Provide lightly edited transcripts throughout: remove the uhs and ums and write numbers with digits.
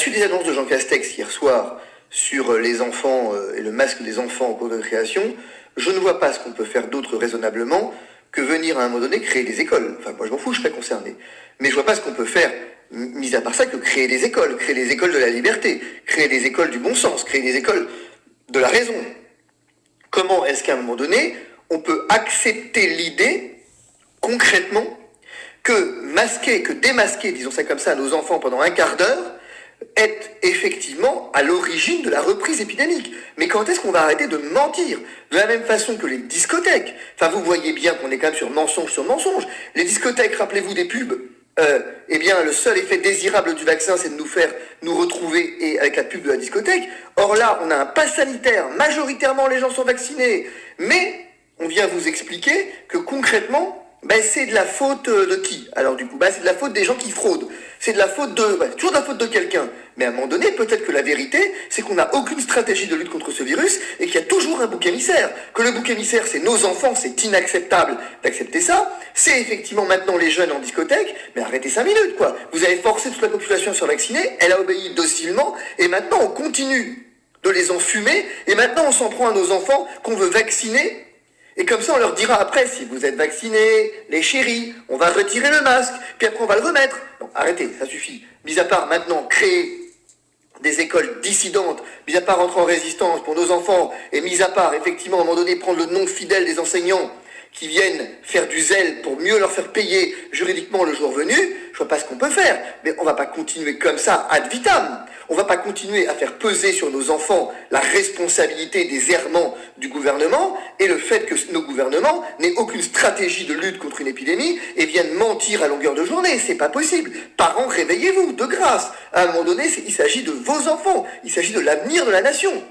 suite des annonces de Jean Castex hier soir sur les enfants et le masque des enfants en cours de création, je ne vois pas ce qu'on peut faire d'autre raisonnablement que venir à un moment donné créer des écoles. Enfin, moi je m'en fous, je suis pas concerné. Mais je vois pas ce qu'on peut faire, mis à part ça, que créer des écoles de la liberté, créer des écoles du bon sens, créer des écoles de la raison. Comment est-ce qu'à un moment donné, on peut accepter l'idée, concrètement, que démasquer, disons ça comme ça, à nos enfants pendant un quart d'heure, est effectivement à l'origine de la reprise épidémique. Mais quand est-ce qu'on va arrêter de mentir? De la même façon que les discothèques. Enfin, vous voyez bien qu'on est quand même sur mensonge. Les discothèques, rappelez-vous des pubs, eh bien, le seul effet désirable du vaccin, c'est de nous faire nous retrouver avec la pub de la discothèque. Or là, on a un pass sanitaire, majoritairement les gens sont vaccinés, mais on vient vous expliquer que concrètement, c'est de la faute de qui? Alors du coup, c'est de la faute des gens qui fraudent. C'est de la faute toujours de la faute de quelqu'un. Mais à un moment donné, peut-être que la vérité, c'est qu'on n'a aucune stratégie de lutte contre ce virus et qu'il y a toujours un bouc émissaire. Que le bouc émissaire, c'est nos enfants, c'est inacceptable d'accepter ça. C'est effectivement maintenant les jeunes en discothèque. Mais arrêtez 5 minutes, quoi. Vous avez forcé toute la population à se faire vacciner, elle a obéi docilement, et maintenant on continue de les enfumer, et maintenant on s'en prend à nos enfants qu'on veut vacciner. Et comme ça, on leur dira après, si vous êtes vaccinés, les chéris, on va retirer le masque, puis après on va le remettre. Non, arrêtez, ça suffit. Mis à part maintenant créer des écoles dissidentes, mis à part entrer en résistance pour nos enfants, et mis à part effectivement à un moment donné prendre le nom fidèle des enseignants qui viennent faire du zèle pour mieux leur faire payer juridiquement le jour venu, je vois pas ce qu'on peut faire. Mais on va pas continuer comme ça ad vitam. On va pas continuer à faire peser sur nos enfants la responsabilité des errements du gouvernement et le fait que nos gouvernements n'aient aucune stratégie de lutte contre une épidémie et viennent mentir à longueur de journée. C'est pas possible. Parents, réveillez-vous, de grâce. À un moment donné, il s'agit de vos enfants. Il s'agit de l'avenir de la nation.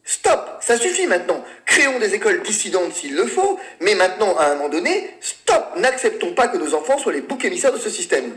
Stop, ça suffit maintenant. Créons des écoles dissidentes s'il le faut, mais maintenant, à un moment donné, stop, n'acceptons pas que nos enfants soient les boucs émissaires de ce système.